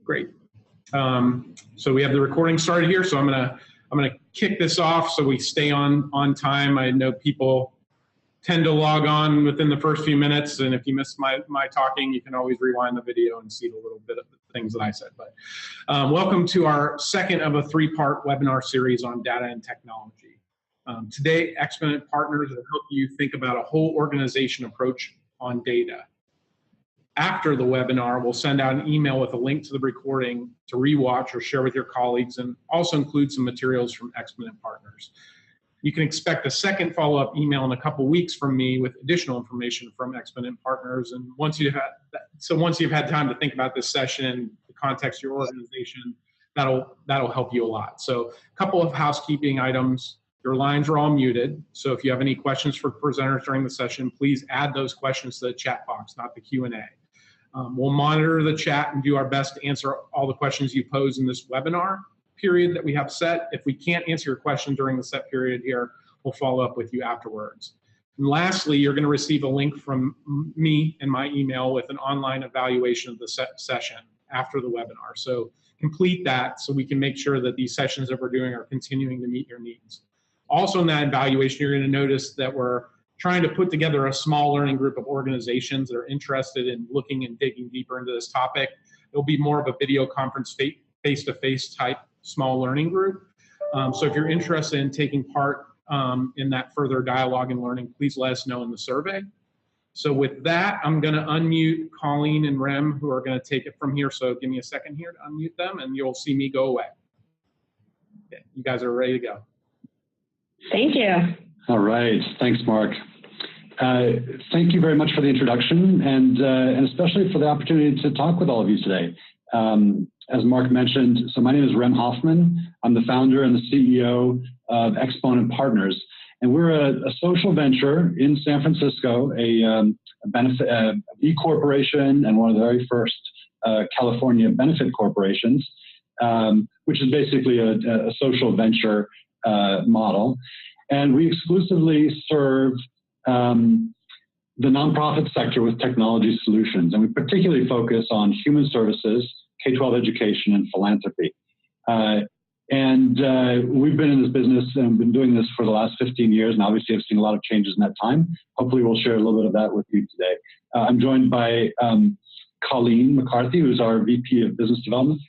Great. So we have the recording started here. So I'm gonna kick this off so we stay on time. I know people tend to log on within the first few minutes, and if you miss my talking, you can always rewind the video and see a little bit of the things that I said. But welcome to our second of a three-part webinar series on data and technology. Today, Exponent Partners will help you think about a whole organization approach on data. After the webinar, we'll send out an email with a link to the recording to rewatch or share with your colleagues, and also include some materials from Exponent Partners. You can expect a second follow-up email in a couple weeks from me with additional information from Exponent Partners. And once you've had time to think about this session and the context of your organization, that'll help you a lot. So a couple of housekeeping items. Your lines are all muted. So if you have any questions for presenters during the session, please add those questions to the chat box, not the Q&A. We'll monitor the chat and do our best to answer all the questions you pose in this webinar period that we have set. If we can't answer your question during the set period here, we'll follow up with you afterwards. And lastly, you're going to receive a link from me in my email with an online evaluation of the session after the webinar. So complete that so we can make sure that these sessions that we're doing are continuing to meet your needs. Also in that evaluation, you're going to notice that we're trying to put together a small learning group of organizations that are interested in looking and digging deeper into this topic. It'll be more of a video conference face-to-face type small learning group. So if you're interested in taking part in that further dialogue and learning, please let us know in the survey. So with that, I'm going to unmute Colleen and Rem, who are going to take it from here. So give me a second here to unmute them, and you'll see me go away. Okay, you guys are ready to go. Thank you. All right. Thanks, Mark. Thank you very much for the introduction, and especially for the opportunity to talk with all of you today. As Mark mentioned, so my name is Rem Hoffman. I'm the founder and the CEO of Exponent Partners, and we're a social venture in San Francisco, a B corporation, and one of the very first California benefit corporations, which is basically a social venture model. And we exclusively serve the nonprofit sector with technology solutions, and we particularly focus on human services, K-12 education, and philanthropy. We've been in this business and been doing this for the last 15 years, and obviously I've seen a lot of changes in that time. Hopefully we'll share a little bit of that with you today. I'm joined by Colleen McCarthy, who's our VP of Business Development.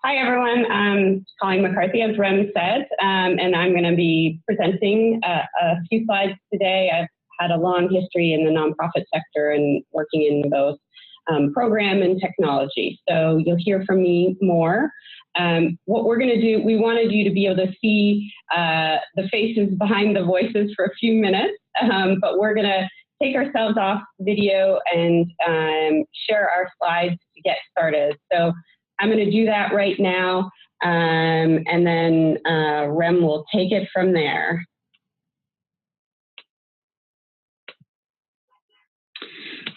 Hi, everyone. I'm Colleen McCarthy, as Rem said, and I'm going to be presenting a few slides today. I've had a long history in the nonprofit sector and working in both program and technology. So you'll hear from me more. What we're going to do, we wanted you to be able to see the faces behind the voices for a few minutes, but we're going to take ourselves off video and share our slides to get started. So I'm going to do that right now, and then Rem will take it from there.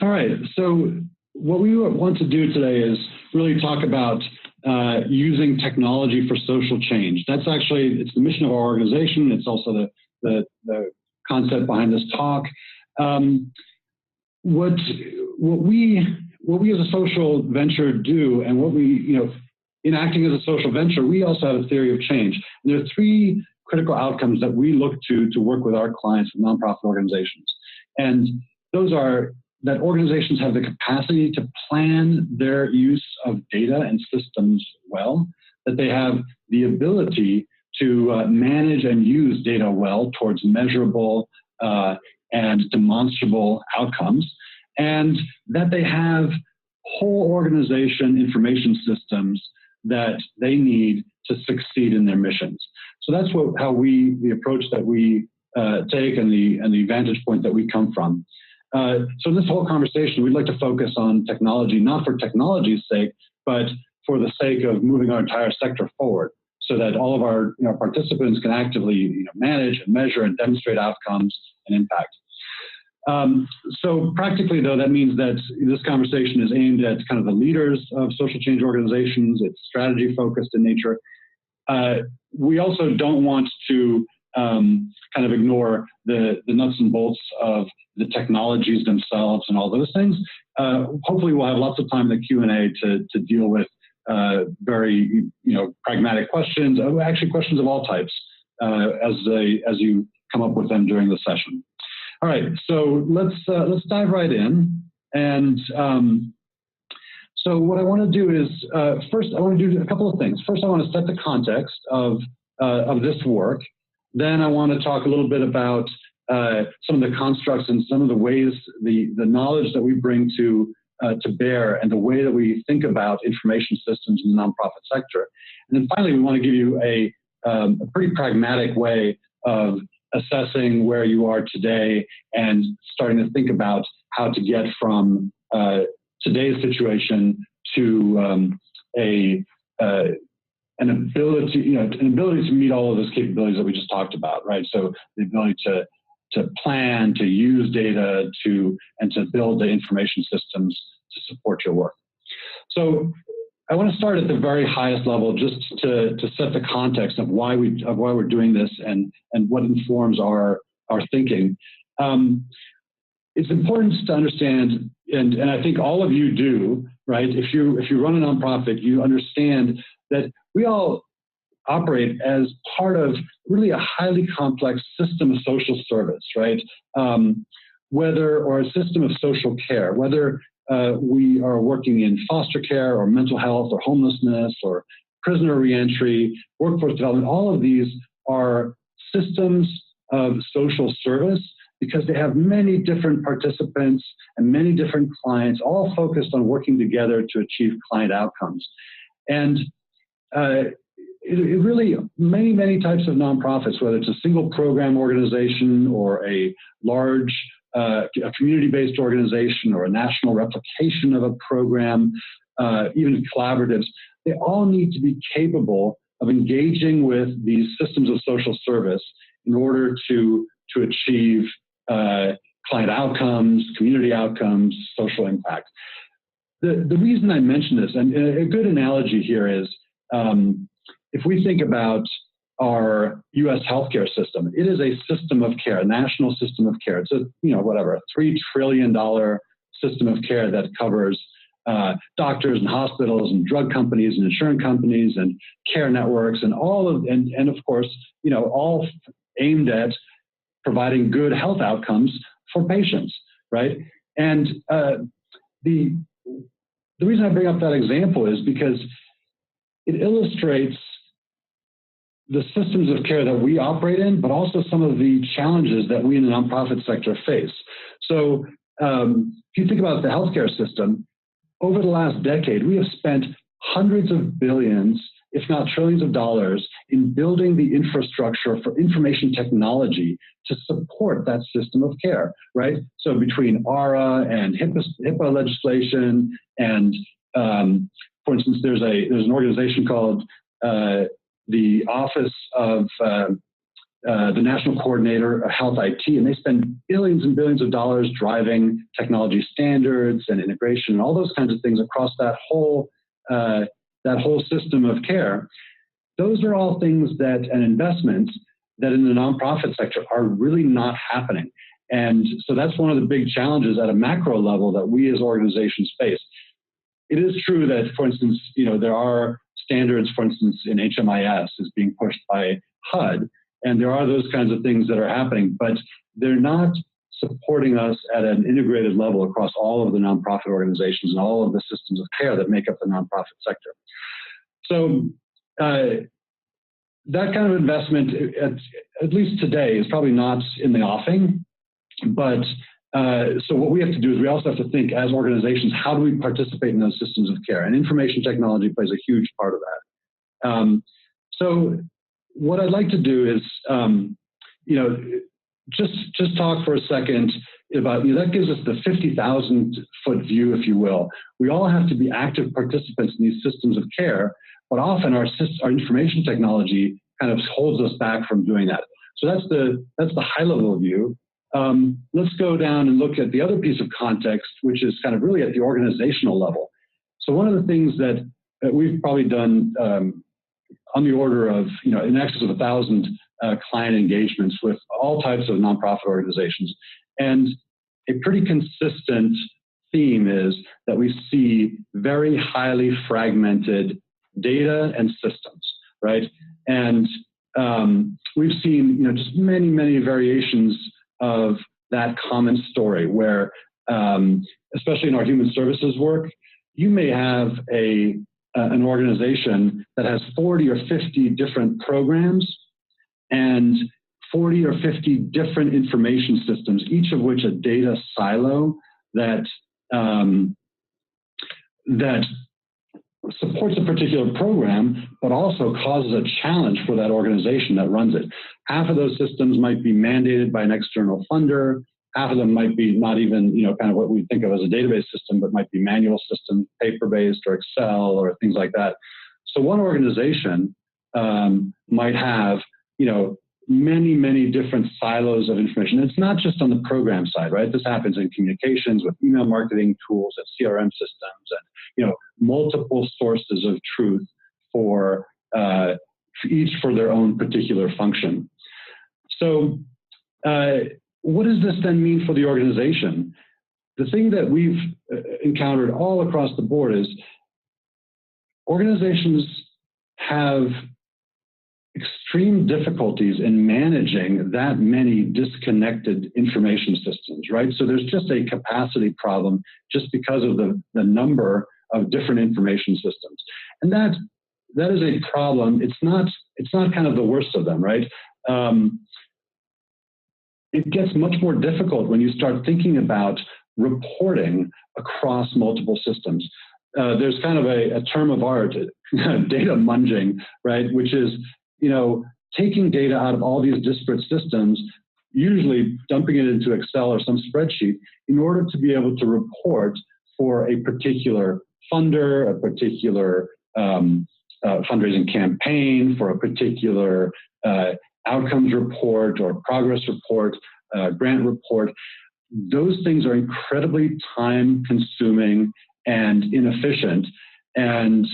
All right, so what we want to do today is really talk about using technology for social change. That's actually, it's the mission of our organization. It's also the concept behind this talk. What we as a social venture do, and what we, in acting as a social venture, we also have a theory of change. And there are three critical outcomes that we look to work with our clients and nonprofit organizations. And those are that organizations have the capacity to plan their use of data and systems well, that they have the ability to manage and use data well towards measurable and demonstrable outcomes, and that they have whole organization information systems that they need to succeed in their missions. So that's the approach that we take, and the vantage point that we come from. So this whole conversation, we'd like to focus on technology, not for technology's sake, but for the sake of moving our entire sector forward, so that all of our participants can actively manage and measure and demonstrate outcomes and impact. So practically, though, that means that this conversation is aimed at kind of the leaders of social change organizations. It's strategy focused in nature. We also don't want to kind of ignore the nuts and bolts of the technologies themselves and all those things. Hopefully we'll have lots of time in the Q&A to deal with very pragmatic questions, actually questions of all types, as you come up with them during the session. All right, so let's dive right in. And so what I want to do is first I want to do a couple of things. First, I want to set the context of this work. Then I want to talk a little bit about some of the constructs and some of the ways the knowledge that we bring to bear and the way that we think about information systems in the nonprofit sector. And then finally, we want to give you a pretty pragmatic way of assessing where you are today and starting to think about how to get from today's situation to an ability to meet all of those capabilities that we just talked about, right? So the ability to plan, to use data, and to build the information systems to support your work. So I want to start at the very highest level, just to set the context of why we're doing this and what informs our thinking. It's important to understand, and I think all of you do, right? If you run a nonprofit, you understand that we all operate as part of really a highly complex system of social service, right? Or a system of social care, whether we are working in foster care or mental health or homelessness or prisoner reentry, workforce development, all of these are systems of social service because they have many different participants and many different clients, all focused on working together to achieve client outcomes. And it really, many types of nonprofits, whether it's a single program organization or a large a community-based organization or a national replication of a program, even collaboratives, they all need to be capable of engaging with these systems of social service in order to achieve client outcomes, community outcomes, social impact. The reason I mention this, and a good analogy here is, if we think about our U.S. healthcare system, it is a system of care, a national system of care. It's a $3 trillion system of care that covers doctors and hospitals and drug companies and insurance companies and care networks and and of course, all aimed at providing good health outcomes for patients, right? And the reason I bring up that example is because it illustrates the systems of care that we operate in, but also some of the challenges that we in the nonprofit sector face. So if you think about the healthcare system, over the last decade, we have spent hundreds of billions, if not trillions of dollars in building the infrastructure for information technology to support that system of care, right? So between ARA and HIPAA legislation and, for instance, there's an organization called the Office of the National Coordinator of Health IT, and they spend billions and billions of dollars driving technology standards and integration and all those kinds of things across that whole system of care. Those are all things and investments that in the nonprofit sector are really not happening. And so that's one of the big challenges at a macro level that we as organizations face. It is true that, for instance, there are standards, for instance, in HMIS is being pushed by HUD, and there are those kinds of things that are happening, but they're not supporting us at an integrated level across all of the nonprofit organizations and all of the systems of care that make up the nonprofit sector. So that kind of investment, at least today, is probably not in the offing, but so what we have to do is we also have to think as organizations, how do we participate in those systems of care? And information technology plays a huge part of that. So what I'd like to do is, just talk for a second about, that gives us the 50,000-foot view, if you will. We all have to be active participants in these systems of care, but often our information technology kind of holds us back from doing that. So that's the high-level view. Let's go down and look at the other piece of context, which is kind of really at the organizational level. So one of the things that we've probably done on the order of, in excess of 1,000 client engagements with all types of nonprofit organizations. And a pretty consistent theme is that we see very highly fragmented data and systems, right? And we've seen, just many, many variations of that common story where, especially in our human services work, you may have an organization that has 40 or 50 different programs and 40 or 50 different information systems, each of which a data silo that supports a particular program, but also causes a challenge for that organization that runs it. Half of those systems might be mandated by an external funder. Half of them might be not even, kind of what we think of as a database system, but might be manual system, paper-based or Excel or things like that. So one organization might have, many, many different silos of information. It's not just on the program side, right? This happens in communications with email marketing tools and CRM systems and, multiple sources of truth for each for their own particular function. So what does this then mean for the organization? The thing that we've encountered all across the board is organizations have extreme difficulties in managing that many disconnected information systems, right? So there's just a capacity problem just because of the number of different information systems. And that is a problem. It's not kind of the worst of them, right? It gets much more difficult when you start thinking about reporting across multiple systems. There's kind of a term of art, data munging, right? Which is, taking data out of all these disparate systems, usually dumping it into Excel or some spreadsheet in order to be able to report for a particular funder, a particular fundraising campaign, for a particular outcomes report or progress report, grant report. Those things are incredibly time consuming and inefficient. And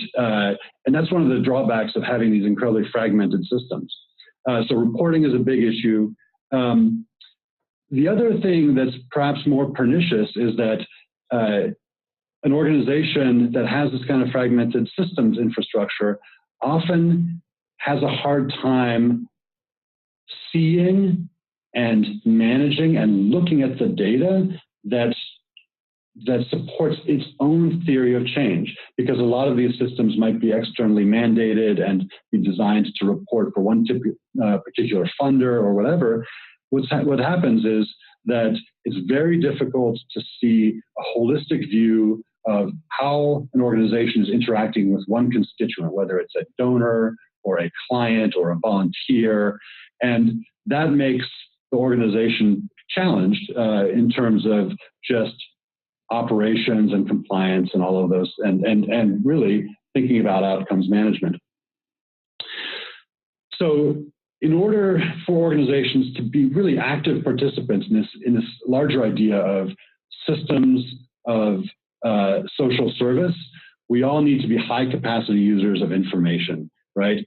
that's one of the drawbacks of having these incredibly fragmented systems. So reporting is a big issue. The other thing that's perhaps more pernicious is that an organization that has this kind of fragmented systems infrastructure often has a hard time seeing and managing and looking at the data that supports its own theory of change, because a lot of these systems might be externally mandated and be designed to report for one particular funder or whatever. What happens is that it's very difficult to see a holistic view of how an organization is interacting with one constituent, whether it's a donor or a client or a volunteer. And that makes the organization challenged in terms of just operations and compliance and all of those, and really thinking about outcomes management. So in order for organizations to be really active participants in this larger idea of systems of social service, we all need to be high capacity users of information, right?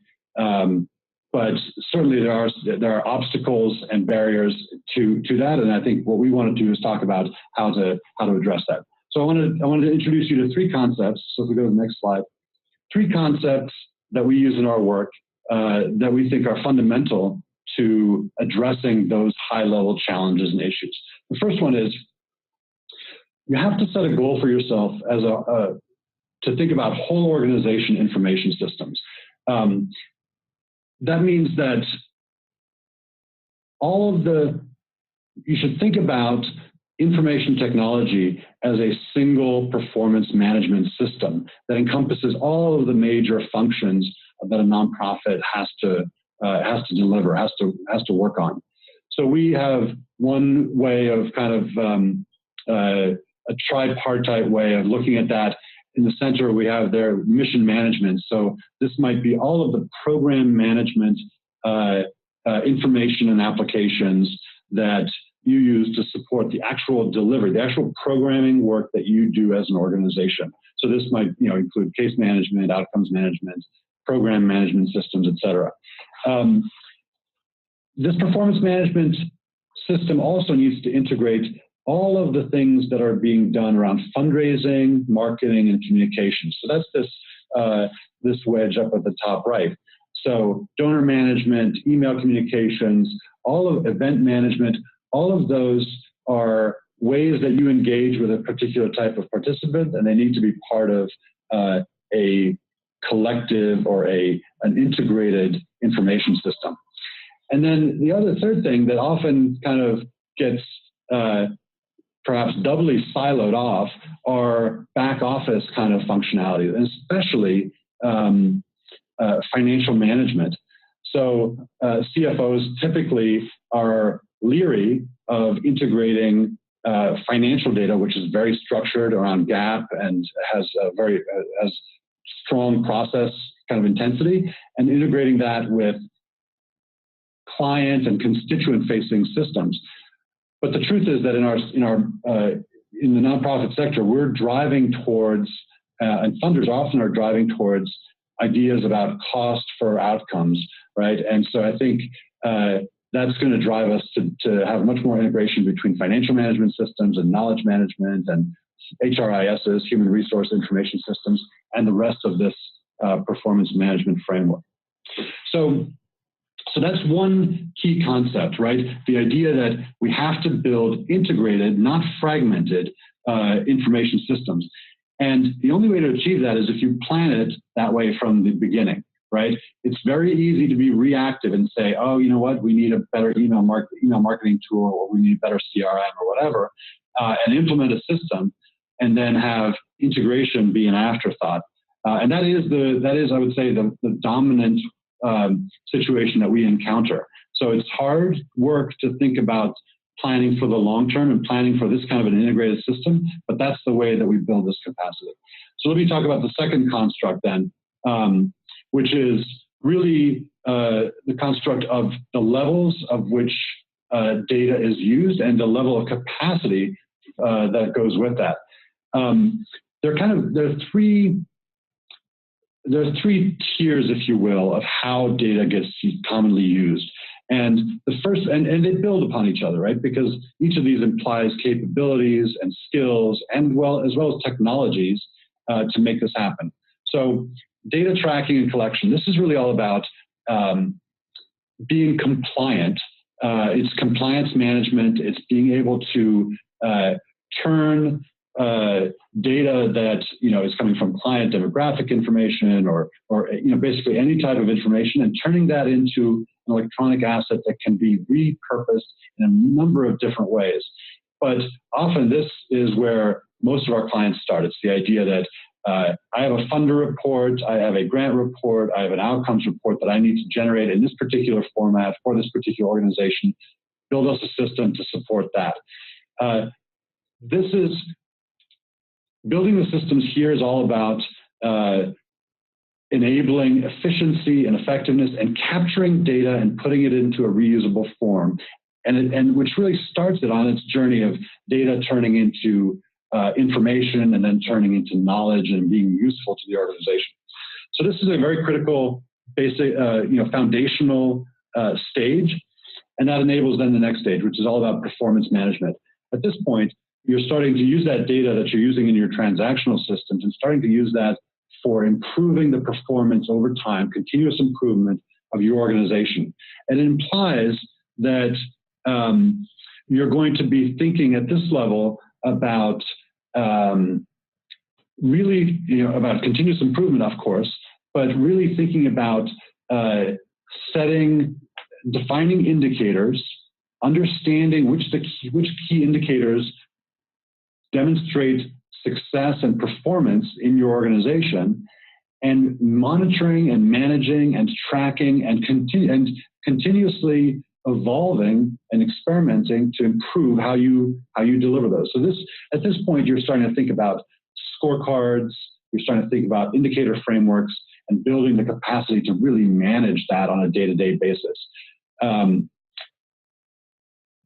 But certainly there are obstacles and barriers to that, and I think what we want to do is talk about how to address that. So I wanted to introduce you to three concepts. So if we go to the next slide, three concepts that we use in our work that we think are fundamental to addressing those high-level challenges and issues. The first one is you have to set a goal for yourself as to think about whole organization information systems. That means that you should think about information technology as a single performance management system that encompasses all of the major functions that a nonprofit has to deliver, has to work on. So we have one way of kind of a tripartite way of looking at that. In the center, we have their mission management. So this might be all of the program management information and applications that you use to support the actual delivery, the actual programming work that you do as an organization. So this might include case management, outcomes management, program management systems, et cetera. This performance management system also needs to integrate all of the things that are being done around fundraising, marketing, and communication. So that's this wedge up at the top right. So donor management, email communications, all of event management, all of those are ways that you engage with a particular type of participant, and they need to be part of a collective or an integrated information system. And then the third thing that often kind of gets perhaps doubly siloed off are back office kind of functionality, and especially financial management. So CFOs typically are leery of integrating financial data, which is very structured around GAAP and has a very strong process kind of intensity, and integrating that with client and constituent-facing systems. But the truth is that in the nonprofit sector, we're driving towards, and funders often are driving towards ideas about cost for outcomes, right? And so I think that's going to drive us to have much more integration between financial management systems and knowledge management and HRISs, human resource information systems, and the rest of this performance management framework. So that's one key concept, right? The idea that we have to build integrated, not fragmented information systems. And the only way to achieve that is if you plan it that way from the beginning, right? It's very easy to be reactive and say, oh, you know what, we need a better email marketing tool, or we need a better CRM or whatever, and implement a system, and then have integration be an afterthought. And that is, I would say, the dominant situation that we encounter. So it's hard work to think about planning for the long term and planning for this kind of an integrated system, but that's the way that we build this capacity. So let me talk about the second construct then, which is really the construct of the levels of which data is used and the level of capacity that goes with that. There are three tiers, if you will, of how data gets commonly used. And the first, and they build upon each other, right? Because each of these implies capabilities and skills, and as well as technologies to make this happen. So data tracking and collection, this is really all about being compliant. It's compliance management. It's being able to turn data that is coming from client demographic information or basically any type of information, and turning that into an electronic asset that can be repurposed in a number of different ways. But often this is where most of our clients start. It's the idea that I have a funder report, I have a grant report, I have an outcomes report that I need to generate in this particular format for this particular organization. Build us a system to support that. Building the systems here is all about enabling efficiency and effectiveness and capturing data and putting it into a reusable form, and which really starts it on its journey of data turning into information and then turning into knowledge and being useful to the organization. So this is a very critical, basic, foundational stage, and that enables then the next stage, which is all about performance management. At this point, you're starting to use that data that you're using in your transactional systems and starting to use that for improving the performance over time, continuous improvement of your organization. And it implies that you're going to be thinking at this level about really, about continuous improvement, of course, but really thinking about defining indicators, understanding which key indicators demonstrate success and performance in your organization, and monitoring and managing and tracking and continuously evolving and experimenting to improve how you deliver those. So at this point, you're starting to think about scorecards, you're starting to think about indicator frameworks, and building the capacity to really manage that on a day-to-day basis.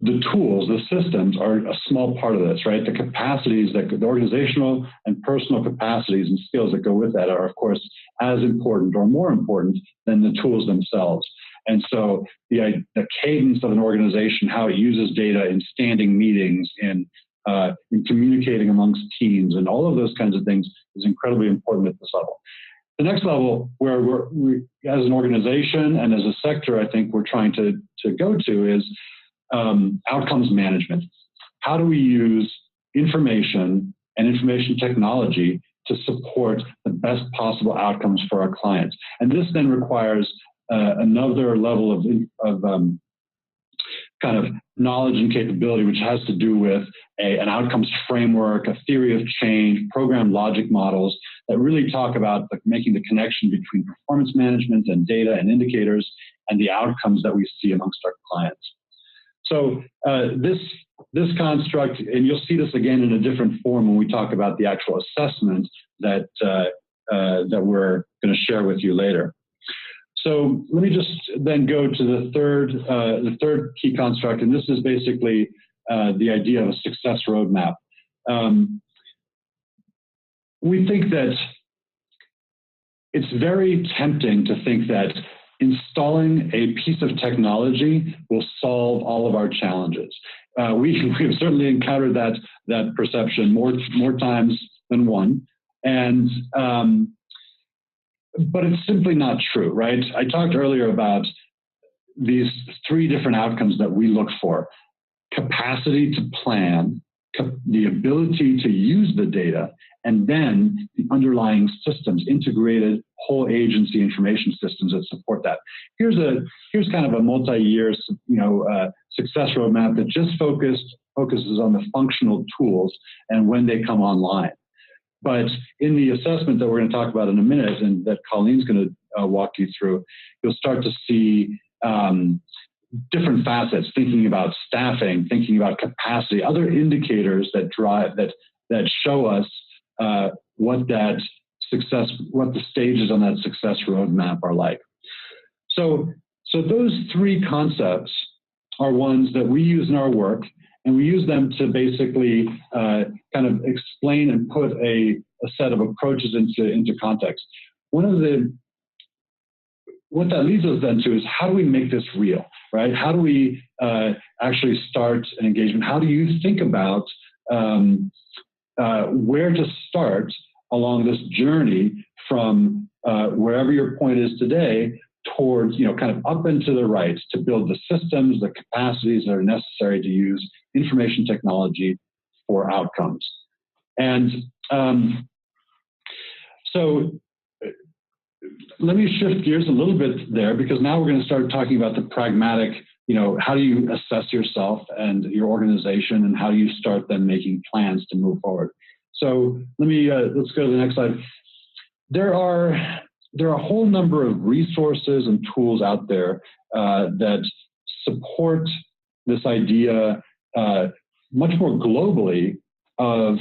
The tools, the systems are a small part of this, right? The capacities, the organizational and personal capacities and skills that go with that are, of course, as important or more important than the tools themselves. And so the cadence of an organization, how it uses data in standing meetings, in in communicating amongst teams, and all of those kinds of things is incredibly important at this level. The next level, where we as an organization and as a sector, I think we're trying to go to is outcomes management. How do we use information and information technology to support the best possible outcomes for our clients? And this then requires another level of kind of knowledge and capability, which has to do with an outcomes framework, a theory of change, program logic models that really talk about making the connection between performance management and data and indicators and the outcomes that we see amongst our clients. So this construct, and you'll see this again in a different form when we talk about the actual assessment that we're going to share with you later. So let me just then go to the third key construct, and this is basically the idea of a success roadmap. We think that it's very tempting to think that installing a piece of technology will solve all of our challenges. We've certainly encountered that perception more times than one, and but it's simply not true, right? I talked earlier about these three different outcomes that we look for: capacity to plan, the ability to use the data, and then the underlying systems, integrated whole agency information systems that support that. Here's kind of a multi-year, success roadmap that just focuses on the functional tools and when they come online. But in the assessment that we're going to talk about in a minute, and that Colleen's going to walk you through, you'll start to see different facets, thinking about staffing, thinking about capacity, other indicators that show us what the stages on that success roadmap are like. So those three concepts are ones that we use in our work, and we use them to basically kind of explain and put a set of approaches into context. What that leads us then to is, how do we make this real, right? How do we actually start an engagement? How do you think about where to start along this journey from wherever your point is today towards, kind of up and to the right, to build the systems, the capacities that are necessary to use information technology for outcomes. And so let me shift gears a little bit there, because now we're going to start talking about the pragmatic, how do you assess yourself and your organization, and how do you start then making plans to move forward. So let's go to the next slide. There are a whole number of resources and tools out there that support this idea much more globally of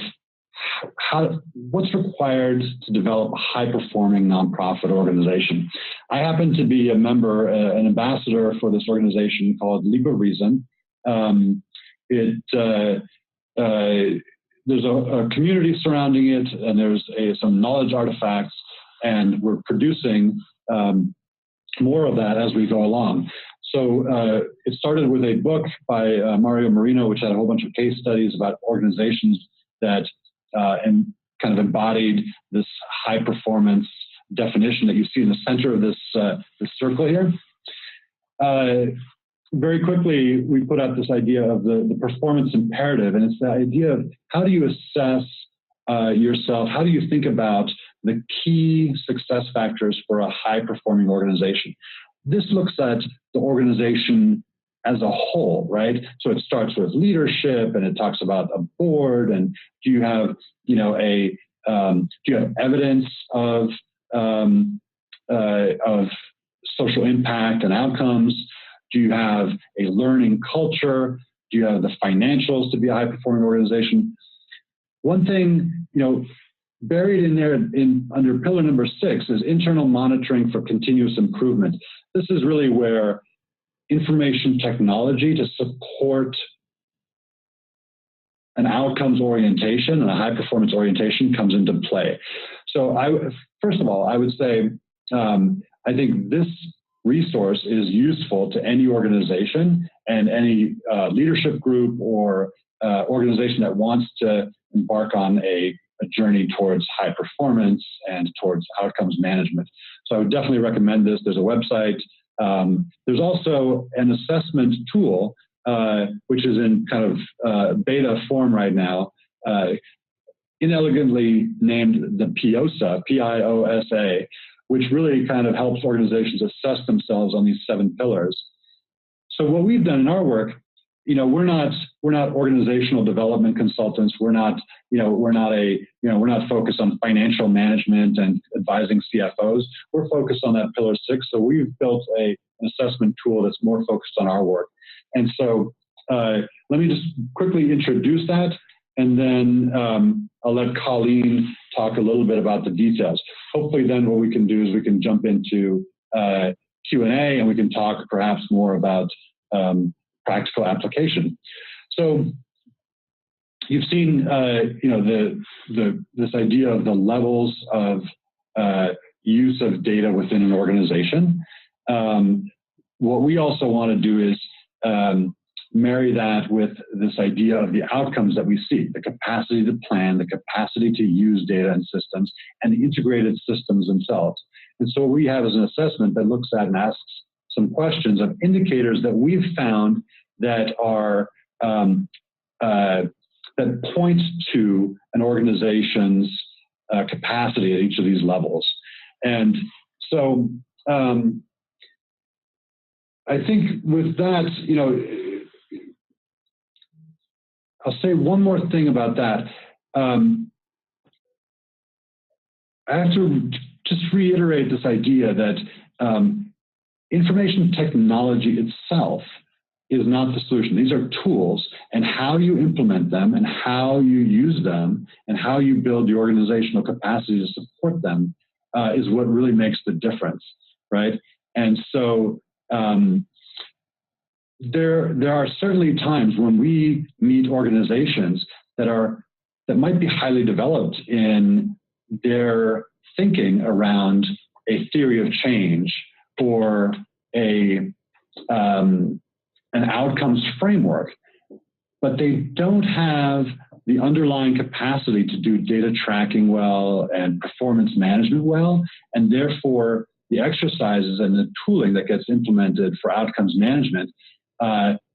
what's required to develop a high-performing nonprofit organization. I happen to be a member, an ambassador for this organization called Leap of Reason. There's a community surrounding it, and there's some knowledge artifacts, and we're producing more of that as we go along. So it started with a book by Mario Marino, which had a whole bunch of case studies about organizations that and kind of embodied this high performance definition that you see in the center of this circle here. Very quickly, we put out this idea of the performance imperative, and it's the idea of how do you assess yourself, how do you think about the key success factors for a high-performing organization. This looks at the organization as a whole, right? So it starts with leadership, and it talks about a board, and do you have, do you have evidence of social impact and outcomes? Do you have a learning culture? Do you have the financials to be a high-performing organization? One thing, buried in there under pillar number 6 is internal monitoring for continuous improvement. This is really where information technology to support an outcomes orientation and a high-performance orientation comes into play. So first of all, I would say I think this resource is useful to any organization and any leadership group or organization that wants to embark on a journey towards high performance and towards outcomes management. So I would definitely recommend this. There's a website. There's also an assessment tool, which is in kind of beta form right now, inelegantly named the PIOSA, P-I-O-S-A, which really kind of helps organizations assess themselves on these 7 pillars. So what we've done in our work, we're not organizational development consultants. We're not focused on financial management and advising CFOs. We're focused on that pillar 6. So we've built an assessment tool that's more focused on our work. And so let me just quickly introduce that, and then I'll let Colleen talk a little bit about the details. Hopefully then what we can do is we can jump into Q&A, and we can talk perhaps more about practical application. So you've seen, this idea of the levels of use of data within an organization. What we also want to do is marry that with this idea of the outcomes that we see, the capacity to plan, the capacity to use data and systems, and the integrated systems themselves. And so what we have is an assessment that looks at and asks some questions of indicators that we've found that are that point to an organization's capacity at each of these levels. And so I think with that, I'll say one more thing about that. I have to just reiterate this idea that information technology itself is not the solution. These are tools, and how you implement them and how you use them and how you build the organizational capacity to support them is what really makes the difference, right? And so there are certainly times when we meet organizations that might be highly developed in their thinking around a theory of change or an outcomes framework, but they don't have the underlying capacity to do data tracking well and performance management well, and therefore the exercises and the tooling that gets implemented for outcomes management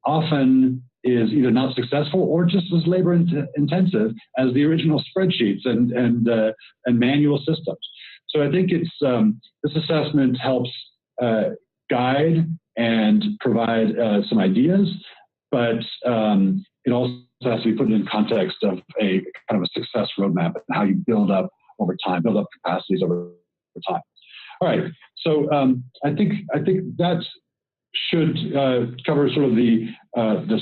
often is either not successful or just as labor intensive as the original spreadsheets and manual systems. So I think it's this assessment helps guide and provide some ideas, but it also has to be put in context of a kind of a success roadmap and how you build up over time, build up capacities over time. All right, so I think that should cover sort of the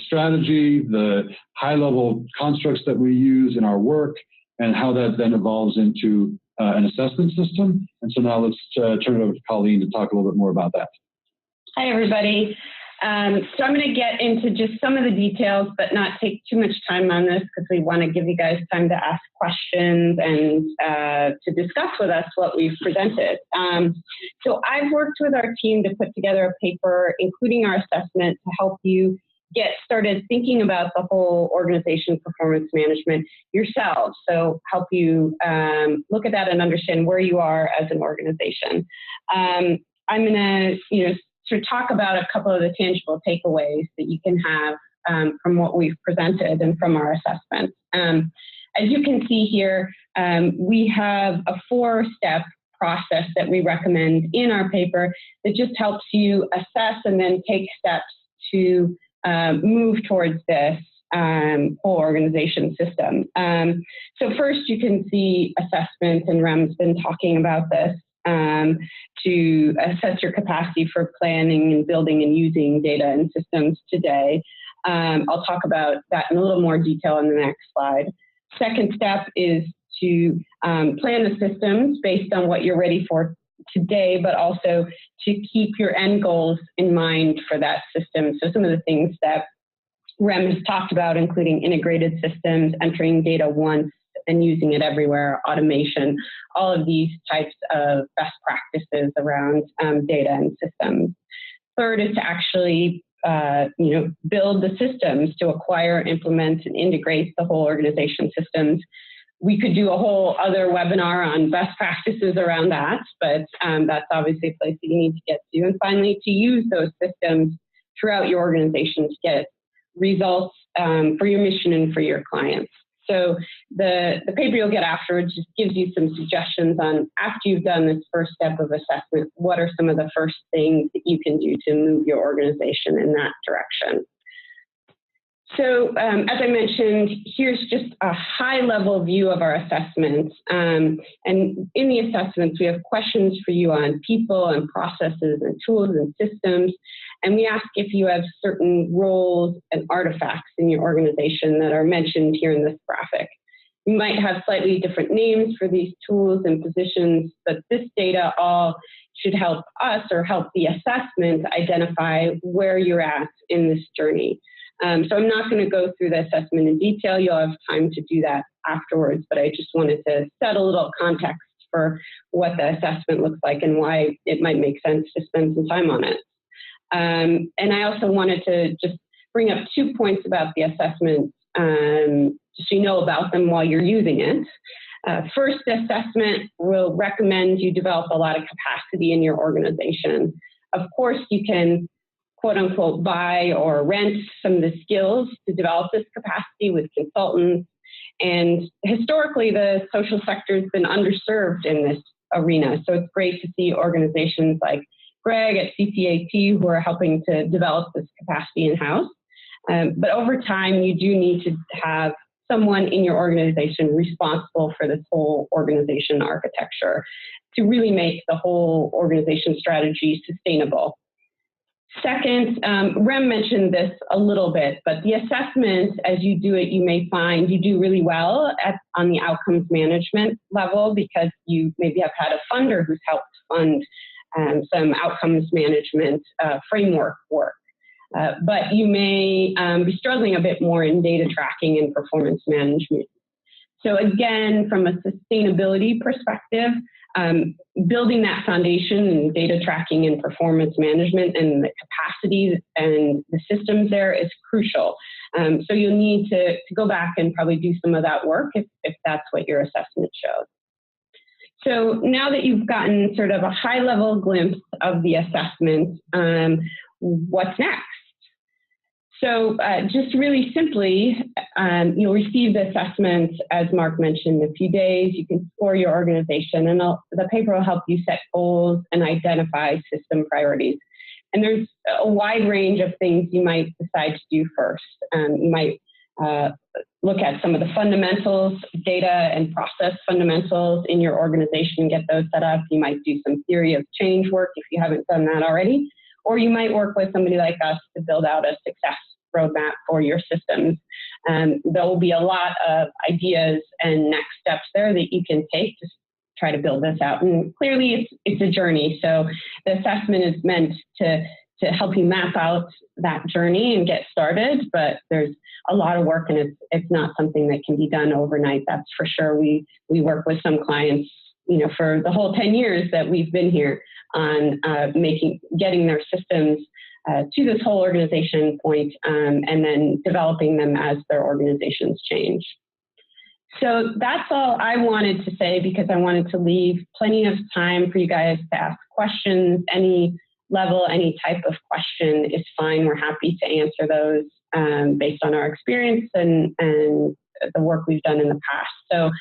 strategy, the high-level constructs that we use in our work, and how that then evolves into an assessment system. And so now let's turn it over to Colleen to talk a little bit more about that. Hi, everybody. So I'm going to get into just some of the details, but not take too much time on this because we want to give you guys time to ask questions and to discuss with us what we've presented. So I've worked with our team to put together a paper, including our assessment, to help you get started thinking about the whole organization performance management yourselves. So help you look at that and understand where you are as an organization. I'm going to to talk about a couple of the tangible takeaways that you can have from what we've presented and from our assessment. As you can see here, we have a 4-step process that we recommend in our paper that just helps you assess and then take steps to move towards this whole organization system. So first you can see assessment, and Rem's been talking about this, to assess your capacity for planning and building and using data and systems today. I'll talk about that in a little more detail on the next slide. Second step is to plan the systems based on what you're ready for today, but also to keep your end goals in mind for that system. So some of the things that Rem has talked about, including integrated systems, entering data once and using it everywhere, automation, all of these types of best practices around data and systems. Third is to actually build the systems to acquire, implement, and integrate the whole organization systems. We could do a whole other webinar on best practices around that, but that's obviously a place that you need to get to. And finally, to use those systems throughout your organization to get results for your mission and for your clients. So the paper you'll get afterwards just gives you some suggestions on, after you've done this first step of assessment, what are some of the first things that you can do to move your organization in that direction. So as I mentioned, here's just a high-level view of our assessments. And in the assessments, we have questions for you on people and processes and tools and systems. And we ask if you have certain roles and artifacts in your organization that are mentioned here in this graphic. You might have slightly different names for these tools and positions, but this data all should help us, or help the assessment, identify where you're at in this journey. So I'm not going to go through the assessment in detail. You'll have time to do that afterwards, but I just wanted to set a little context for what the assessment looks like and why it might make sense to spend some time on it. And I also wanted to just bring up 2 points about the assessment, just so you know about them while you're using it. First, the assessment will recommend you develop a lot of capacity in your organization. Of course, you can quote unquote buy or rent some of the skills to develop this capacity with consultants. And historically, the social sector has been underserved in this arena. So it's great to see organizations like Greg at CCAT who are helping to develop this capacity in-house. But over time, you do need to have someone in your organization responsible for this whole organization architecture to really make the whole organization strategy sustainable. Second, Rem mentioned this a little bit, but the assessment, as you do it, you may find you do really well on the outcomes management level because you maybe have had a funder who's helped fund some outcomes management framework work. But you may be struggling a bit more in data tracking and performance management. So again, from a sustainability perspective, building that foundation in data tracking and performance management and the capacities and the systems there is crucial. So you'll need to go back and probably do some of that work if that's what your assessment shows. So now that you've gotten sort of a high-level glimpse of the assessment, what's next? So just really simply, you'll receive the assessment, as Mark mentioned, in a few days. You can score your organization, and the paper will help you set goals and identify system priorities. And there's a wide range of things you might decide to do first. You might look at some of the fundamentals, data and process fundamentals in your organization, get those set up. You might do some theory of change work if you haven't done that already. Or you might work with somebody like us to build out a success roadmap for your systems. There will be a lot of ideas and next steps there that you can take to try to build this out. And clearly it's a journey. So the assessment is meant to help you map out that journey and get started, but there's a lot of work and it's not something that can be done overnight. That's for sure. We work with some clients, for the whole 10 years that we've been here on getting their systems to this whole organization point, and then developing them as their organizations change. So that's all I wanted to say, because I wanted to leave plenty of time for you guys to ask questions. Any level, any type of question is fine. We're happy to answer those based on our experience and the work we've done in the past. So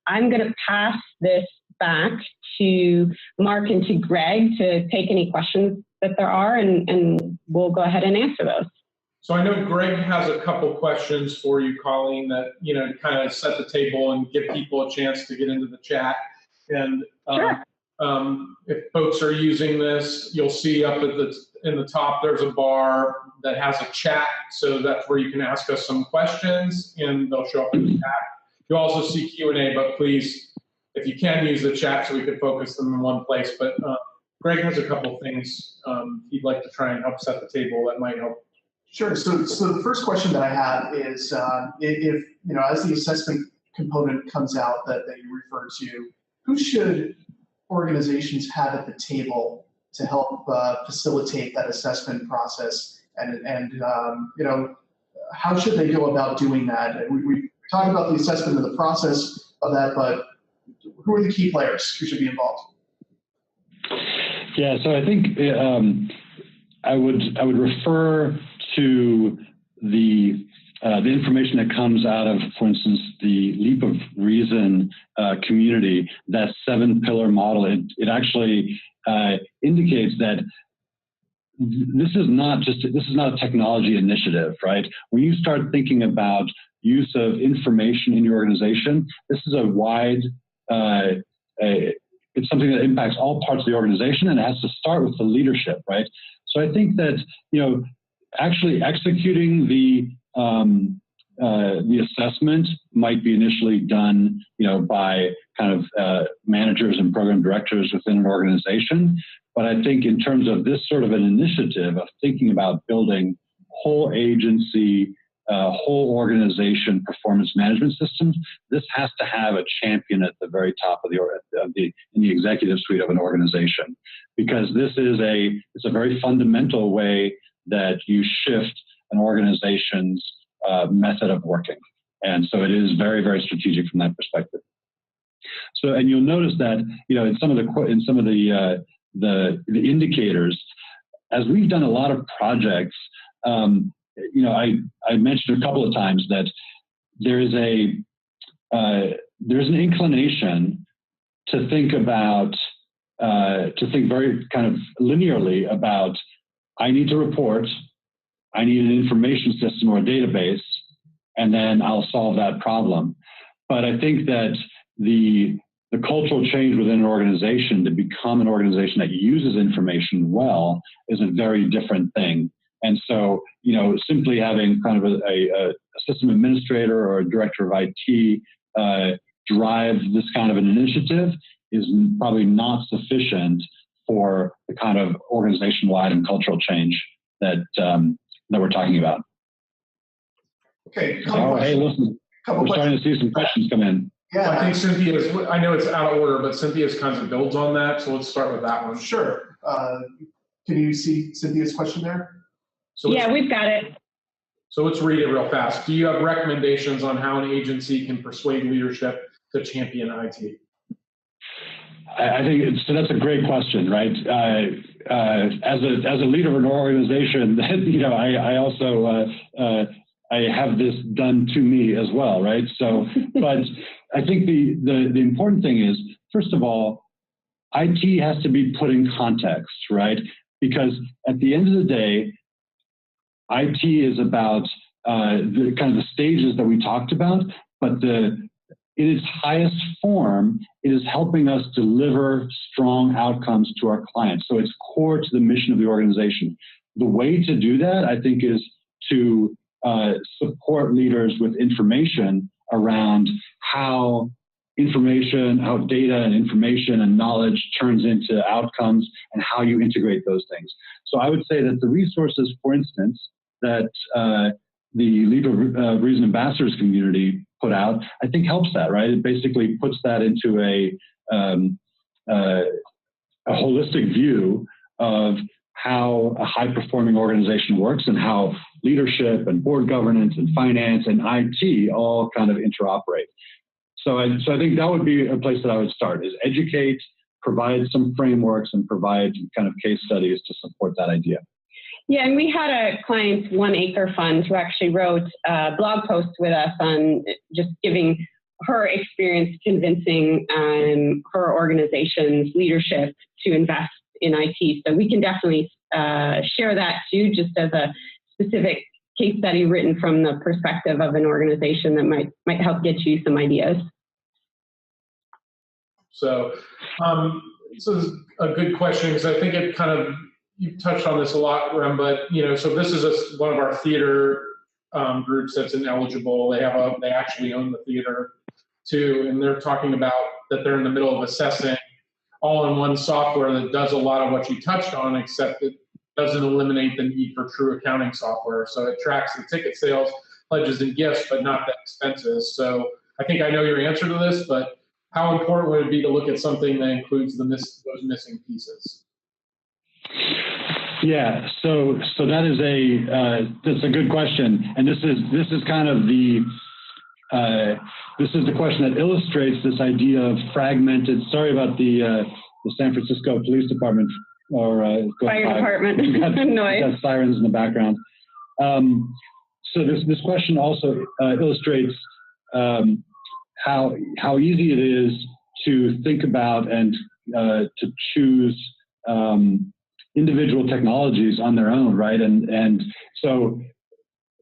I'm going to pass this back to Mark and to Greg to take any questions that there are, and we'll go ahead and answer those. So I know Greg has a couple questions for you, Colleen, that, to kind of set the table and give people a chance to get into the chat. And sure. If folks are using this, you'll see up in the top, there's a bar that has a chat. So that's where you can ask us some questions and they'll show up in the chat. You'll also see Q&A, but please, if you can, use the chat so we can focus them in one place. But Greg has a couple things he'd like to try and help set the table that might help. Sure. So the first question that I have is, if as the assessment component comes out that you referred to, who should organizations have at the table to help facilitate that assessment process and how should they go about doing that? And we talked about the assessment and the process of that, but who are the key players who should be involved? Yeah, so I think I would refer to the information that comes out of, for instance, the Leap of Reason community, that 7-pillar model. It actually indicates that this is not a technology initiative, right? When you start thinking about use of information in your organization, this is a wide, it's something that impacts all parts of the organization, and it has to start with the leadership, right? So I think that, actually executing the assessment might be initially done, by kind of managers and program directors within an organization. But I think in terms of this sort of an initiative of thinking about building whole agency, whole organization performance management systems, this has to have a champion at the very top of in the executive suite of an organization, because it's a very fundamental way that you shift an organization's method of working. And so it is very, very strategic from that perspective. So, and you'll notice that, in some of the indicators, as we've done a lot of projects, I mentioned a couple of times that there's an inclination to think very kind of linearly about, I need to report, I need an information system or a database, and then I'll solve that problem. But I think that the cultural change within an organization to become an organization that uses information well is a very different thing. And so, simply having kind of a system administrator or a director of IT drive this kind of an initiative is probably not sufficient for the kind of organization-wide and cultural change that we're talking about. Okay. Hey, listen, we're starting to see some questions come in. Yeah, I think Cynthia's, I know it's out of order, but Cynthia's kind of builds on that. So let's start with that one. Sure. Can you see Cynthia's question there? So Yeah, we've got it. So let's read it real fast. Do you have recommendations on how an agency can persuade leadership to champion IT? I think that's a great question, right? As a leader of an organization, I also I have this done to me as well, right? So, but I think the important thing is, first of all, IT has to be put in context, right? Because at the end of the day, IT is about the kind of the stages that we talked about, but in its highest form, it is helping us deliver strong outcomes to our clients. So it's core to the mission of the organization. The way to do that, I think, is to support leaders with information around how data and information and knowledge turns into outcomes and how you integrate those things. So I would say that the resources, for instance, that the Leap of Reason Ambassadors community put out, I think helps that, right? It basically puts that into a holistic view of how a high-performing organization works and how leadership and board governance and finance and IT all kind of interoperate. So I think that would be a place that I would start, is educate, provide some frameworks, and provide kind of case studies to support that idea. Yeah, and we had a client, One Acre Fund, who actually wrote a blog post with us on just giving her experience convincing her organization's leadership to invest in IT. So we can definitely share that too, just as a specific case study written from the perspective of an organization that might help get you some ideas. So, this is a good question, because I think it kind of, you've touched on this a lot, Rem, but, so this is one of our theater groups that's ineligible. They actually own the theater too, and they're talking about that they're in the middle of assessing all-in-one software that does a lot of what you touched on, except it doesn't eliminate the need for true accounting software. So it tracks the ticket sales, pledges, and gifts, but not the expenses. So I think I know your answer to this, but how important would it be to look at something that includes those missing pieces? Yeah, so that is that's a good question, and this is kind of this is the question that illustrates this idea of fragmented. Sorry about the San Francisco Police Department or fire department noise. Got sirens in the background. So this question also illustrates how easy it is to think about and to choose individual technologies on their own, right? And so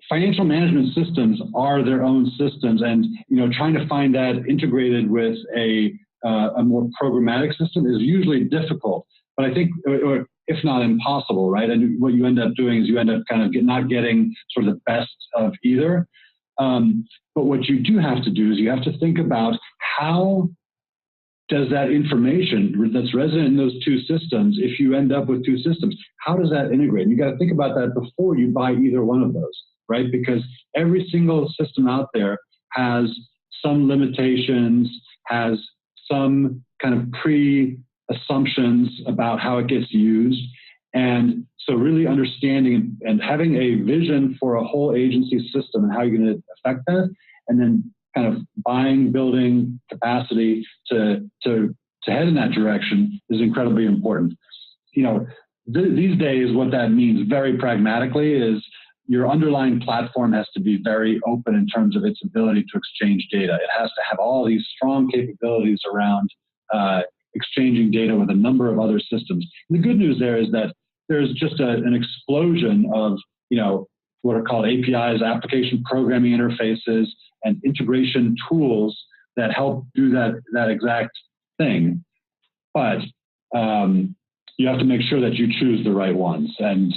financial management systems are their own systems, and trying to find that integrated with a more programmatic system is usually difficult. But I think, or if not impossible, right? And what you end up doing is you end up kind of not getting sort of the best of either. But what you do have to do is you have to think about how does that information that's resident in those two systems, if you end up with two systems, how does that integrate? And you got to think about that before you buy either one of those, right? Because every single system out there has some limitations, has some kind of pre-assumptions about how it gets used. And so really understanding and having a vision for a whole agency system and how you're going to affect that, and then kind of buying, building capacity to head in that direction is incredibly important. These days, what that means very pragmatically is your underlying platform has to be very open in terms of its ability to exchange data. It has to have all these strong capabilities around exchanging data with a number of other systems. And the good news there is that there's just an explosion of, what are called APIs, application programming interfaces, and integration tools that help do that exact thing. But you have to make sure that you choose the right ones. And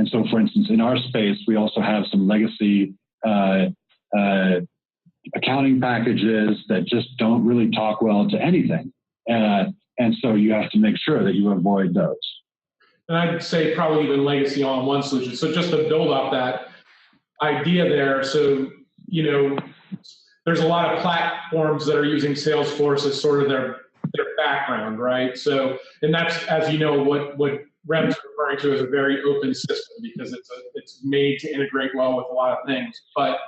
so, for instance, in our space, we also have some legacy accounting packages that just don't really talk well to anything. And so you have to make sure that you avoid those. And I'd say probably even legacy all-in-one solution. So just to build off that idea there, so, there's a lot of platforms that are using Salesforce as sort of their background, right? So, and that's, as you know, what Rem's referring to as a very open system, because it's made to integrate well with a lot of things. But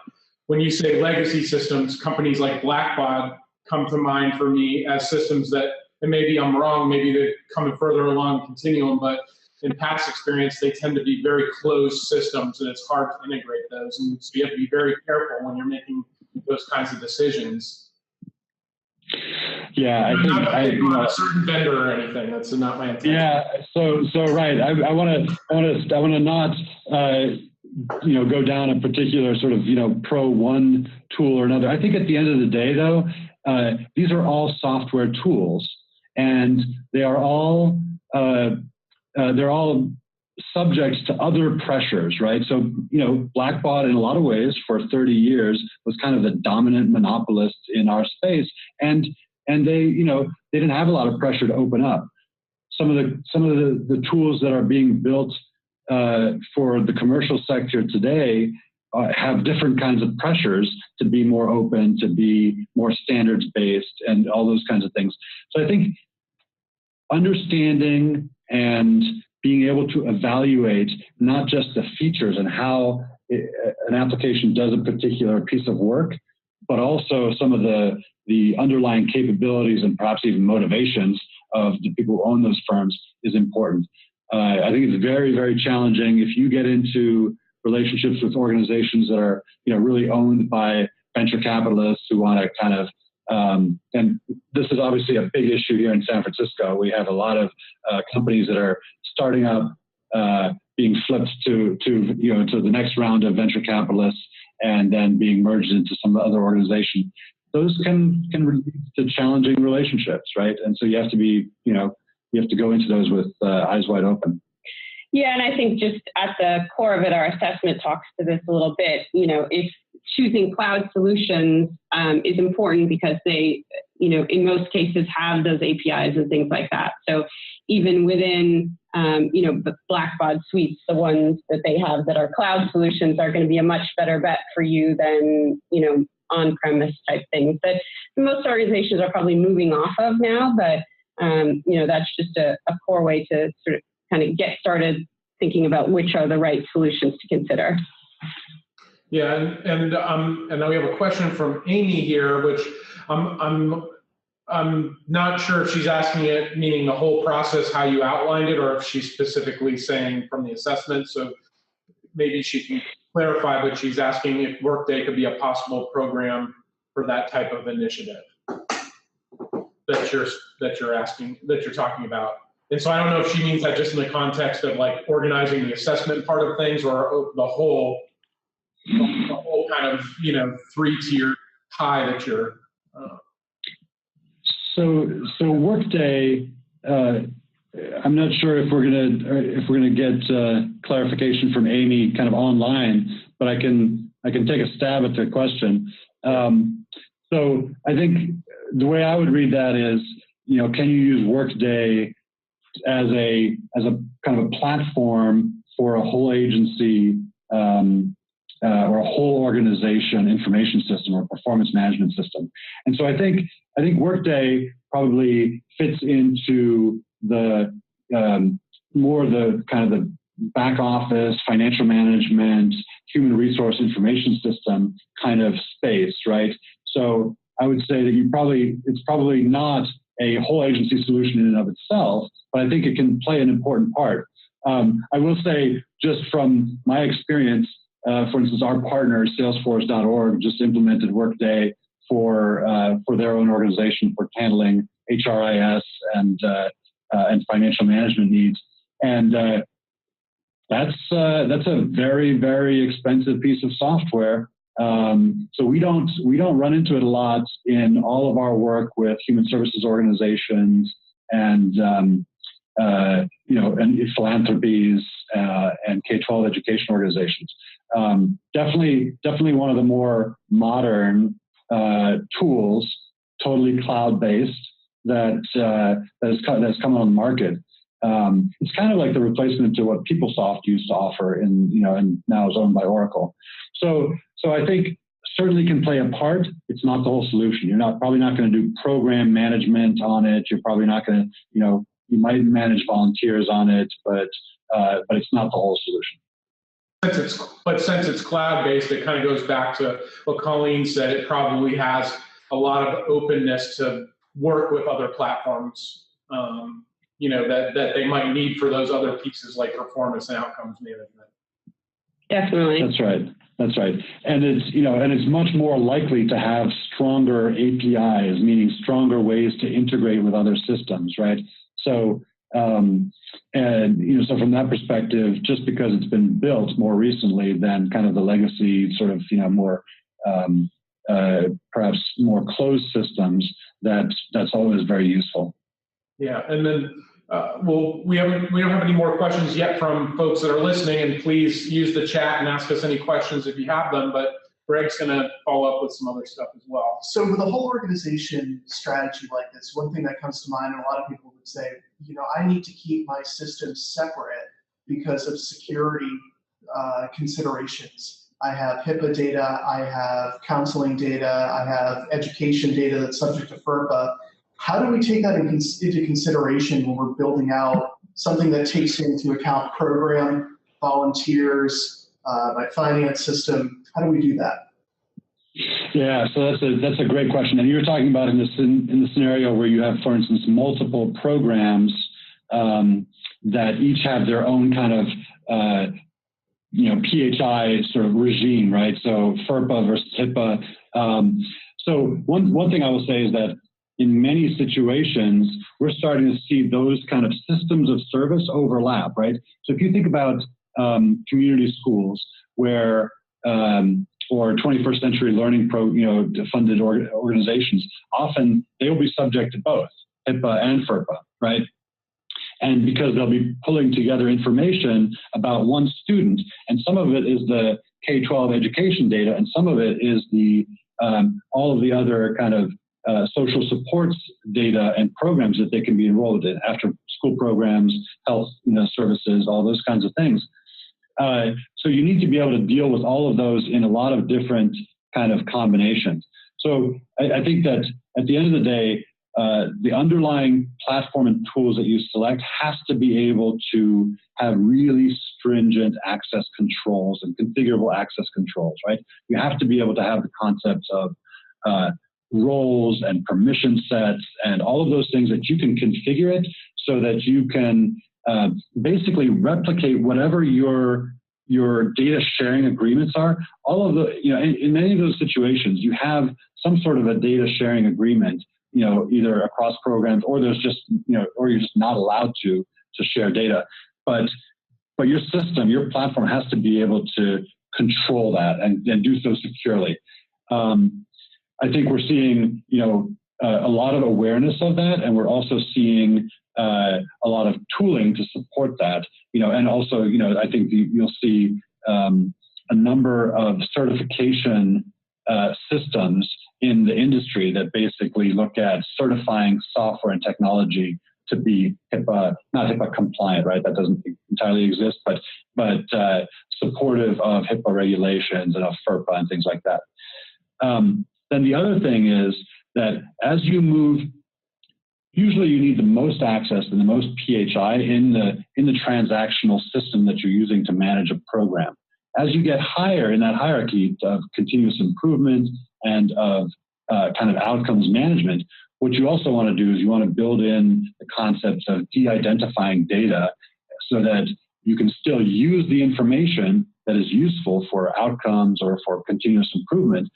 when you say legacy systems, companies like Blackbaud come to mind for me as systems that, and maybe I'm wrong, maybe they're coming further along the continuum, but in past experience, they tend to be very closed systems, and it's hard to integrate those. And so you have to be very careful when you're making those kinds of decisions. Yeah, I think I'm not a certain vendor or anything. That's not my intention. Yeah, so right. I want to not go down a particular sort of pro one tool or another. I think at the end of the day, though, these are all software tools, and they are all they're all subject to other pressures, right? So, Blackbaud in a lot of ways for 30 years was kind of the dominant monopolist in our space. And they, they didn't have a lot of pressure to open up. Some of the tools that are being built for the commercial sector today have different kinds of pressures to be more open, to be more standards-based, and all those kinds of things. So I think understanding and being able to evaluate not just the features and how an application does a particular piece of work, but also some of the underlying capabilities and perhaps even motivations of the people who own those firms is important. I think it's very, very challenging if you get into relationships with organizations that are, really owned by venture capitalists who want to kind of, and this is obviously a big issue here in San Francisco. We have a lot of companies that are starting up, being flipped to the next round of venture capitalists, and then being merged into some other organization. Those can lead to challenging relationships, right? And so you have to be, you have to go into those with eyes wide open. Yeah, and I think just at the core of it, our assessment talks to this a little bit. If choosing cloud solutions is important because they, in most cases have those APIs and things like that. So even within, the Blackbaud suites, the ones that they have that are cloud solutions are going to be a much better bet for you than, on-premise type things that most organizations are probably moving off of now. But, that's just a core way to sort of kind of get started thinking about which are the right solutions to consider. Yeah, and now we have a question from Amy here, which I'm not sure if she's asking it, meaning the whole process, how you outlined it, or if she's specifically saying from the assessment. So maybe she can clarify, but she's asking if Workday could be a possible program for that type of initiative that you're talking about. And so I don't know if she means that just in the context of like organizing the assessment part of things, or the whole kind of, 3-tier pie that you're. So Workday, I'm not sure if we're gonna get clarification from Amy kind of online, but I can take a stab at the question. So I think the way I would read that is, can you use Workday as a kind of a platform for a whole agency or a whole organization information system or performance management system? And so I think Workday probably fits into the more the kind of the back office, financial management, human resource information system kind of space, right? So I would say that it's probably not a whole agency solution in and of itself, but I think it can play an important part. I will say, just from my experience, for instance, our partner, Salesforce.org, just implemented Workday for their own organization for handling HRIS and financial management needs, and that's a very, very expensive piece of software. So we don't run into it a lot in all of our work with human services organizations and and philanthropies and K-12 education organizations. Definitely one of the more modern tools, totally cloud-based, that has come on the market. It's kind of like the replacement to what PeopleSoft used to offer, and now is owned by Oracle. So I think certainly can play a part. It's not the whole solution. You're probably not going to do program management on it. You're probably not going to, you might manage volunteers on it, but it's not the whole solution. Since it's cloud-based, it kind of goes back to what Colleen said. It probably has a lot of openness to work with other platforms, that they might need for those other pieces like performance and outcomes management. Definitely. That's right. And it's much more likely to have stronger APIs, meaning stronger ways to integrate with other systems, right? So, so from that perspective, just because it's been built more recently than kind of the legacy sort of, more, perhaps more closed systems, that's always very useful. Yeah. And then, we don't have any more questions yet from folks that are listening, and please use the chat and ask us any questions if you have them, but Greg's going to follow up with some other stuff as well. So with a whole organization strategy like this, one thing that comes to mind, and a lot of people would say, I need to keep my systems separate because of security considerations. I have HIPAA data, I have counseling data, I have education data that's subject to FERPA. How do we take that into consideration when we're building out something that takes into account program, volunteers, my finance system? How do we do that? Yeah, so that's a great question. And you're talking about in the scenario where you have, for instance, multiple programs that each have their own kind of PHI sort of regime, right? So FERPA versus HIPAA. So one thing I will say is that in many situations, we're starting to see those kind of systems of service overlap, right? So if you think about community schools where, or 21st century learning funded organizations, often they will be subject to both HIPAA and FERPA, right? And because they'll be pulling together information about one student, and some of it is the K-12 education data, and some of it is the all of the other kind of social supports data and programs that they can be enrolled in, after school programs, health services, all those kinds of things. So you need to be able to deal with all of those in a lot of different kind of combinations. So I think that at the end of the day, the underlying platform and tools that you select has to be able to have really stringent access controls and configurable access controls, right? You have to be able to have the concepts of roles and permission sets and all of those things that you can configure it so that you can basically replicate whatever your data sharing agreements are. All of the, in many of those situations, you have some sort of a data sharing agreement, either across programs or there's just, or you're just not allowed to share data. But your system, your platform has to be able to control that and do so securely. I think we're seeing, a lot of awareness of that, and we're also seeing a lot of tooling to support that, and also, I think you'll see a number of certification systems in the industry that basically look at certifying software and technology to be HIPAA, not HIPAA compliant, right? That doesn't entirely exist, but supportive of HIPAA regulations and of FERPA and things like that. Then the other thing is that as you move, usually you need the most access and the most PHI in the transactional system that you're using to manage a program. As you get higher in that hierarchy of continuous improvement and of kind of outcomes management, what you also want to do is you want to build in the concepts of de-identifying data so that you can still use the information that is useful for outcomes or for continuous improvement,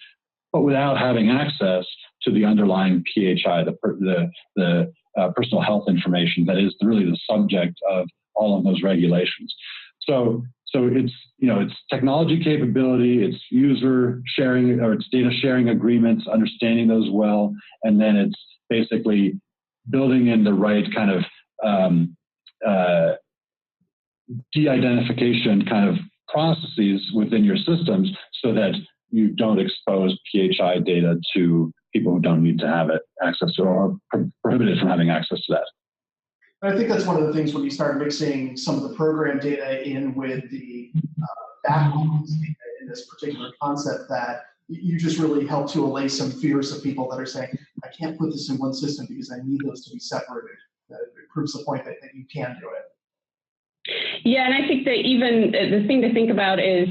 but without having access to the underlying PHI, the personal health information that is really the subject of all of those regulations. So it's technology capability, it's user sharing, or it's data sharing agreements, understanding those well, and then it's basically building in the right kind of de-identification kind of processes within your systems so that you don't expose PHI data to people who don't need to have it access to or are prohibited from having access to that. I think that's one of the things when you start mixing some of the program data in with the back office data in this particular concept, that you just really help to allay some fears of people that are saying, I can't put this in one system because I need those to be separated. That it proves the point that you can do it. Yeah, and I think that even the thing to think about is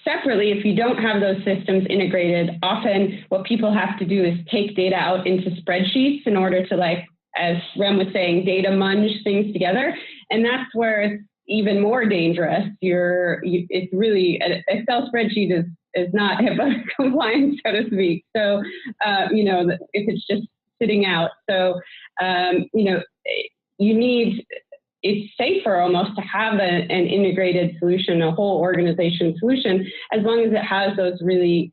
separately, if you don't have those systems integrated, often what people have to do is take data out into spreadsheets in order to, like, as Rem was saying, data munge things together. And that's where it's even more dangerous. It's really, an Excel spreadsheet is not HIPAA compliant, so to speak. So, if it's just sitting out. So, it's safer almost to have an integrated solution, a whole organization solution, as long as it has those really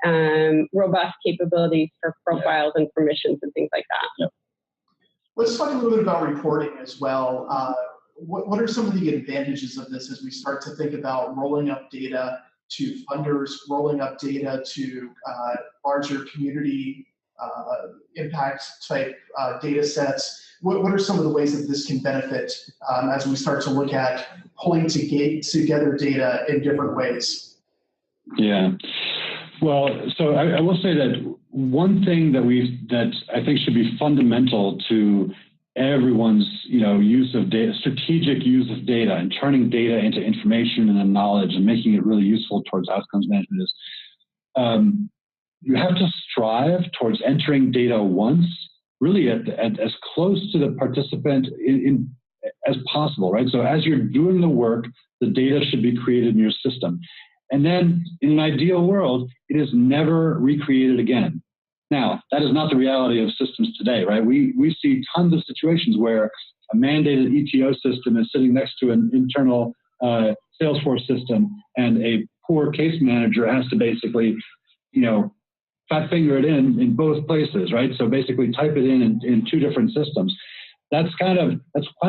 robust capabilities for profiles and permissions and things like that. Yep. Let's talk a little bit about reporting as well. What are some of the advantages of this as we start to think about rolling up data to funders, rolling up data to larger community impact type data sets? What are some of the ways that this can benefit as we start to look at pulling together data in different ways? Yeah. Well, so I will say that one thing that I think should be fundamental to everyone's use of data, strategic use of data, and turning data into information and knowledge and making it really useful towards outcomes management is you have to strive towards entering data once, really at as close to the participant as possible, right? So as you're doing the work, the data should be created in your system. And then in an ideal world, it is never recreated again. Now, that is not the reality of systems today, right? We see tons of situations where a mandated ETO system is sitting next to an internal Salesforce system, and a poor case manager has to basically, fat finger it in both places, right? So basically type it in two different systems. That's kind of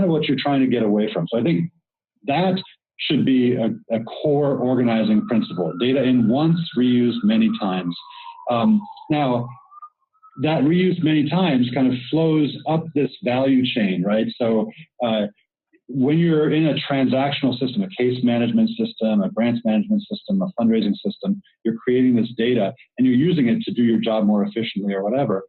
what you're trying to get away from. So I think that should be a core organizing principle. Data in once, reused many times. Now, that reused many times kind of flows up this value chain, right? So when you're in a transactional system, a case management system, a grants management system, a fundraising system, you're creating this data and you're using it to do your job more efficiently or whatever.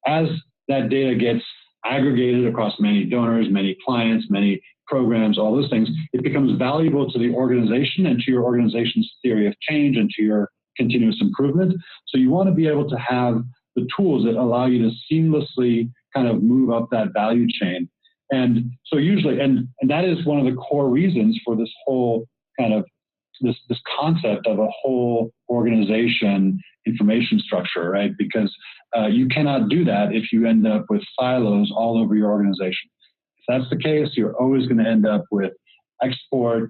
As that data gets aggregated across many donors, many clients, many programs, all those things, it becomes valuable to the organization and to your organization's theory of change and to your continuous improvement. So you want to be able to have the tools that allow you to seamlessly kind of move up that value chain. And so usually, and that is one of the core reasons for this whole kind of this concept of a whole organization information structure, right? Because you cannot do that if you end up with silos all over your organization. If that's the case, you're always going to end up with export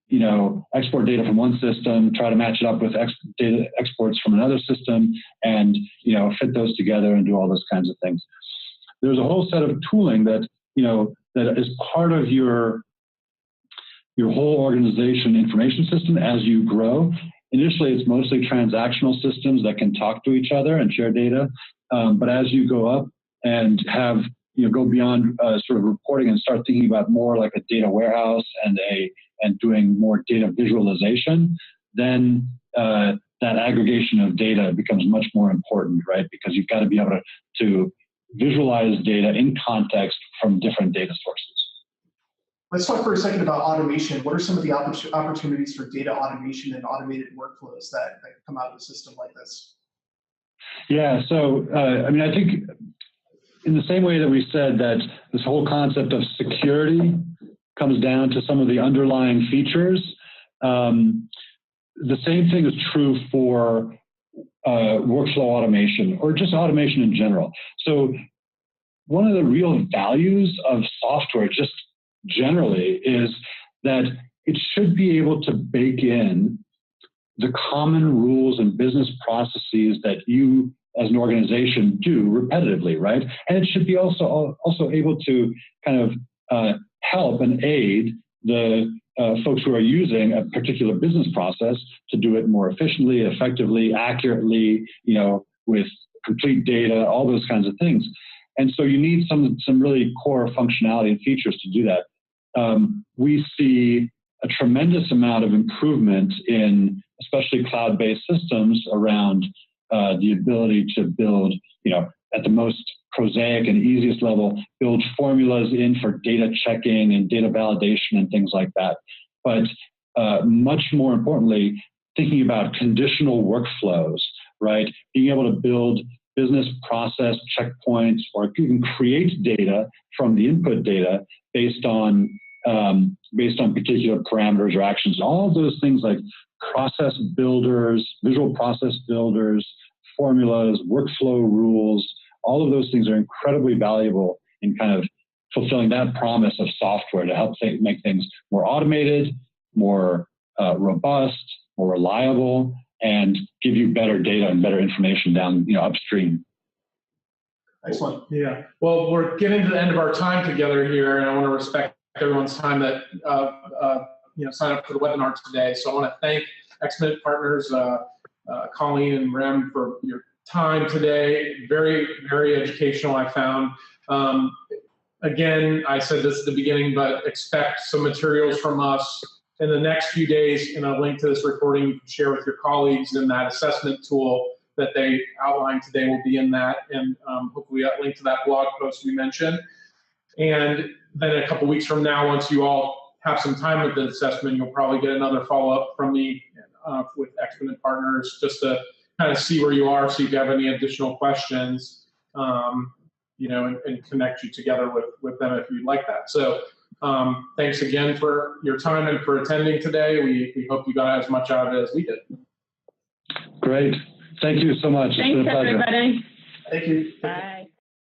data from one system, try to match it up with data exports from another system, and fit those together and do all those kinds of things. There's a whole set of tooling that that is part of your whole organization information system as you grow. Initially, it's mostly transactional systems that can talk to each other and share data. But as you go up and have go beyond sort of reporting and start thinking about more like a data warehouse and doing more data visualization, then that aggregation of data becomes much more important, right? Because you've got to be able to visualize data in context from different data sources. Let's talk for a second about automation. What are some of the opportunities for data automation and automated workflows that come out of a system like this? Yeah, so I think in the same way that we said that this whole concept of security comes down to some of the underlying features, the same thing is true for workflow automation or just automation in general. So one of the real values of software just generally is that it should be able to bake in the common rules and business processes that you as an organization do repetitively, right? And it should be also able to kind of help and aid the folks who are using a particular business process to do it more efficiently, effectively, accurately, with complete data, all those kinds of things. And so you need some really core functionality and features to do that. We see a tremendous amount of improvement in especially cloud-based systems around the ability to build, at the most prosaic and easiest level, build formulas in for data checking and data validation and things like that. But much more importantly, thinking about conditional workflows, right? Being able to build business process checkpoints or even create data from the input data based on particular parameters or actions. All of those things like process builders, visual process builders, formulas, workflow rules, all of those things are incredibly valuable in kind of fulfilling that promise of software to help make things more automated, more robust, more reliable, and give you better data and better information down, upstream. Excellent. Yeah. Well, we're getting to the end of our time together here, and I want to respect everyone's time that signed up for the webinar today. So I want to thank Exponent Partners, Colleen and Rem, for your time today. Very, very educational, I found. Again, I said this at the beginning, but expect some materials from us in the next few days, and a link to this recording you can share with your colleagues, and that assessment tool that they outlined today will be in that, and hopefully that link to that blog post we mentioned. And then a couple weeks from now, once you all have some time with the assessment, you'll probably get another follow-up from me with Exponent Partners just to kind of see where you are, see if you have any additional questions, and connect you together with them if you'd like that. So thanks again for your time and for attending today. We hope you got as much out of it as we did. Great. Thank you so much. Thanks, everybody. Thank you. Bye.